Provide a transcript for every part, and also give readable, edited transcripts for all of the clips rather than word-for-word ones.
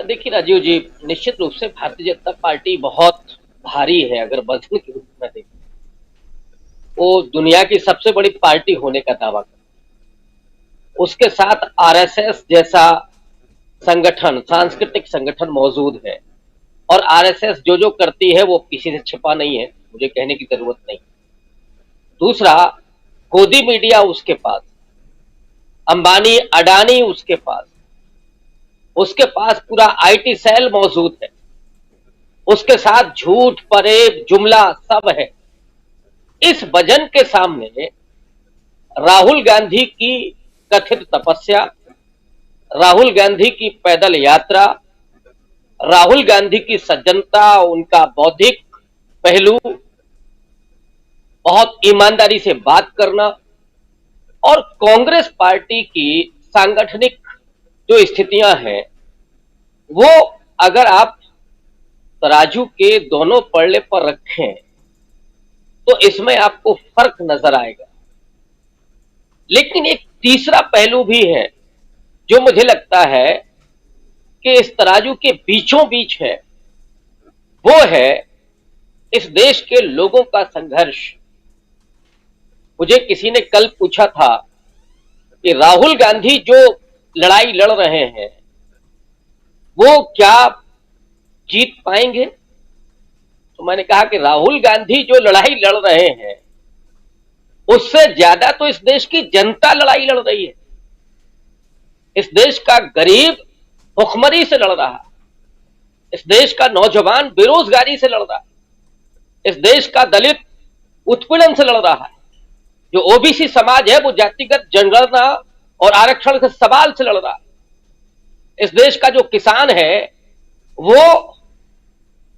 देखिए राजीव जी, निश्चित रूप से भारतीय जनता पार्टी बहुत भारी है। अगर वजन के रूप में देखें, वो दुनिया की सबसे बड़ी पार्टी होने का दावा करती है। उसके साथ आरएसएस जैसा संगठन, सांस्कृतिक संगठन मौजूद है। और आरएसएस जो जो करती है वो किसी से छिपा नहीं है, मुझे कहने की जरूरत नहीं। दूसरा, गोदी मीडिया उसके पास, अंबानी अडानी उसके पास पूरा आईटी सेल मौजूद है। उसके साथ झूठ, फरेब, जुमला सब है। इस वजन के सामने राहुल गांधी की कथित तपस्या, राहुल गांधी की पैदल यात्रा, राहुल गांधी की सज्जनता, उनका बौद्धिक पहलू, बहुत ईमानदारी से बात करना, और कांग्रेस पार्टी की सांगठनिक जो स्थितियां हैं, वो अगर आप तराजू के दोनों पल्ले पर रखें तो इसमें आपको फर्क नजर आएगा। लेकिन एक तीसरा पहलू भी है जो मुझे लगता है कि इस तराजू के बीचों बीच है। वो है इस देश के लोगों का संघर्ष। मुझे किसी ने कल पूछा था कि राहुल गांधी जो लड़ाई लड़ रहे हैं वो क्या जीत पाएंगे? तो मैंने कहा कि राहुल गांधी जो लड़ाई लड़ रहे हैं उससे ज्यादा तो इस देश की जनता लड़ाई लड़ रही है। इस देश का गरीब भुखमरी से लड़ रहा है, इस देश का नौजवान बेरोजगारी से लड़ रहा है, इस देश का दलित उत्पीड़न से लड़ रहा है, जो ओबीसी समाज है वो जातिगत जनगणना और आरक्षण के सवाल से लड़ रहा है, इस देश का जो किसान है वो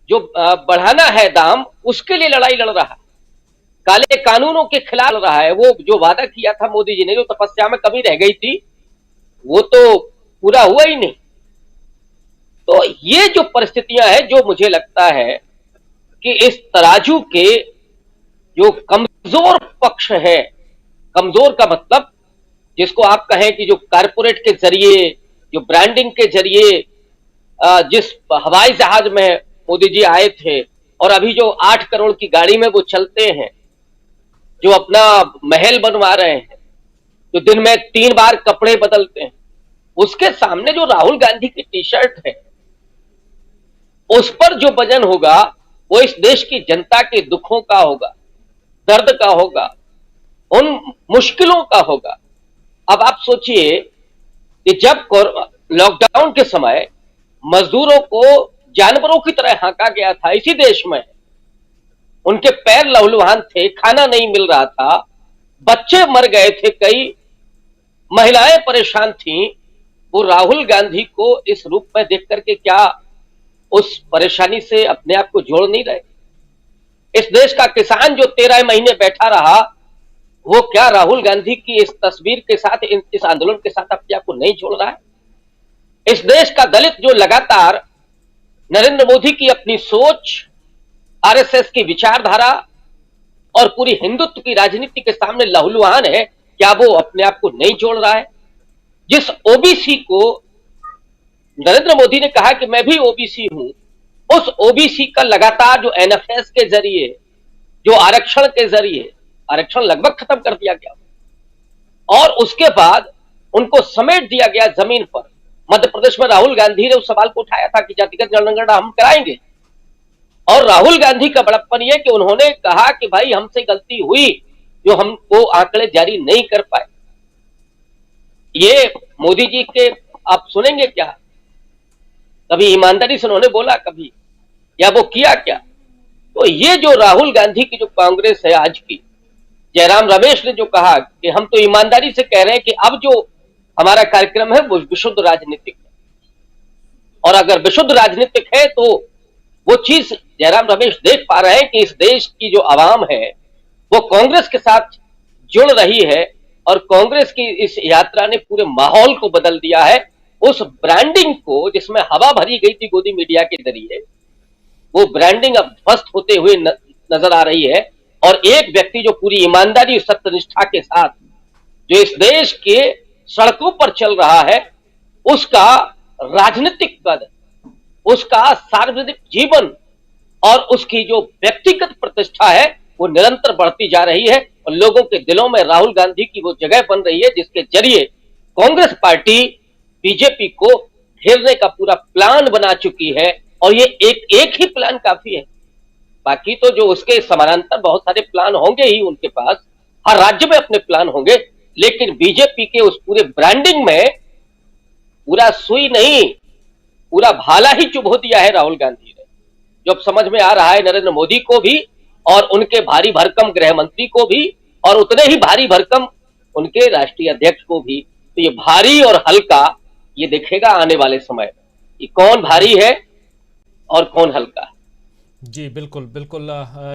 जो बढ़ाना है दाम उसके लिए लड़ाई लड़ रहा है, काले कानूनों के खिलाफ लड़ रहा है। वो जो वादा किया था मोदी जी ने, जो तपस्या में कमी रह गई थी, वो तो पूरा हुआ ही नहीं। तो ये जो परिस्थितियां हैं, जो मुझे लगता है कि इस तराजू के जो कमजोर पक्ष है, कमजोर का मतलब जिसको आप कहें कि जो कारपोरेट के जरिए, जो ब्रांडिंग के जरिए, जिस हवाई जहाज में मोदी जी आए थे और अभी जो 8 करोड़ की गाड़ी में वो चलते हैं, जो अपना महल बनवा रहे हैं, जो दिन में 3 बार कपड़े बदलते हैं, उसके सामने जो राहुल गांधी की टी शर्ट है उस पर जो वजन होगा वो इस देश की जनता के दुखों का होगा, दर्द का होगा, उन मुश्किलों का होगा। अब आप सोचिए कि जब लॉकडाउन के समय मजदूरों को जानवरों की तरह हांका गया था इसी देश में, उनके पैर लहूलुहान थे, खाना नहीं मिल रहा था, बच्चे मर गए थे, कई महिलाएं परेशान थीं, वो राहुल गांधी को इस रूप में देख करके क्या उस परेशानी से अपने आप को जोड़ नहीं रहे? इस देश का किसान जो 13 महीने बैठा रहा, वो क्या राहुल गांधी की इस तस्वीर के साथ, इस आंदोलन के साथ अपने आप को नहीं जोड़ रहा है? इस देश का दलित जो लगातार नरेंद्र मोदी की अपनी सोच, आरएसएस की विचारधारा और पूरी हिंदुत्व की राजनीति के सामने लहूलुहान है, क्या वो अपने आप को नहीं जोड़ रहा है? जिस ओबीसी को नरेंद्र मोदी ने कहा कि मैं भी ओबीसी हूं, उस ओबीसी का लगातार जो एनएफएस के जरिए, जो आरक्षण के जरिए, आरक्षण लगभग खत्म कर दिया गया और उसके बाद उनको समेट दिया गया जमीन पर। मध्य प्रदेश में राहुल गांधी ने उस सवाल को उठाया था कि जातिगत जनगणना हम कराएंगे, और राहुल गांधी का बड़प्पन यह कि उन्होंने कहा कि भाई हमसे गलती हुई जो हम वो आंकड़े जारी नहीं कर पाए। ये मोदी जी के आप सुनेंगे क्या? कभी ईमानदारी से उन्होंने बोला कभी, या वो किया क्या? तो ये जो राहुल गांधी की जो कांग्रेस है आज की, जयराम रमेश ने जो कहा कि हम तो ईमानदारी से कह रहे हैं कि अब जो हमारा कार्यक्रम है वो विशुद्ध राजनीतिक है, और अगर विशुद्ध राजनीतिक है तो वो चीज जयराम रमेश देख पा रहे हैं कि इस देश की जो आवाम है वो कांग्रेस के साथ जुड़ रही है, और कांग्रेस की इस यात्रा ने पूरे माहौल को बदल दिया है। उस ब्रांडिंग को जिसमें हवा भरी गई थी गोदी मीडिया के जरिए, वो ब्रांडिंग अब ध्वस्त होते हुए नजर आ रही है। और एक व्यक्ति जो पूरी ईमानदारी और सत्यनिष्ठा के साथ जो इस देश के सड़कों पर चल रहा है, उसका राजनीतिक कद, उसका सार्वजनिक जीवन और उसकी जो व्यक्तिगत प्रतिष्ठा है वो निरंतर बढ़ती जा रही है और लोगों के दिलों में राहुल गांधी की वो जगह बन रही है जिसके जरिए कांग्रेस पार्टी बीजेपी को घेरने का पूरा प्लान बना चुकी है। और ये एक एक ही प्लान काफी है, बाकी तो जो उसके समानांतर बहुत सारे प्लान होंगे ही उनके पास, हर राज्य में अपने प्लान होंगे, लेकिन बीजेपी के उस पूरे ब्रांडिंग में पूरा सुई नहीं, पूरा भाला ही चुभो दिया है राहुल गांधी ने। जो अब समझ में आ रहा है नरेंद्र मोदी को भी और उनके भारी भरकम गृह मंत्री को भी और उतने ही भारी भरकम उनके राष्ट्रीय अध्यक्ष को भी। तो ये भारी और हल्का ये दिखेगा आने वाले समय में कि कौन भारी है और कौन हल्का है। जी बिल्कुल बिल्कुल।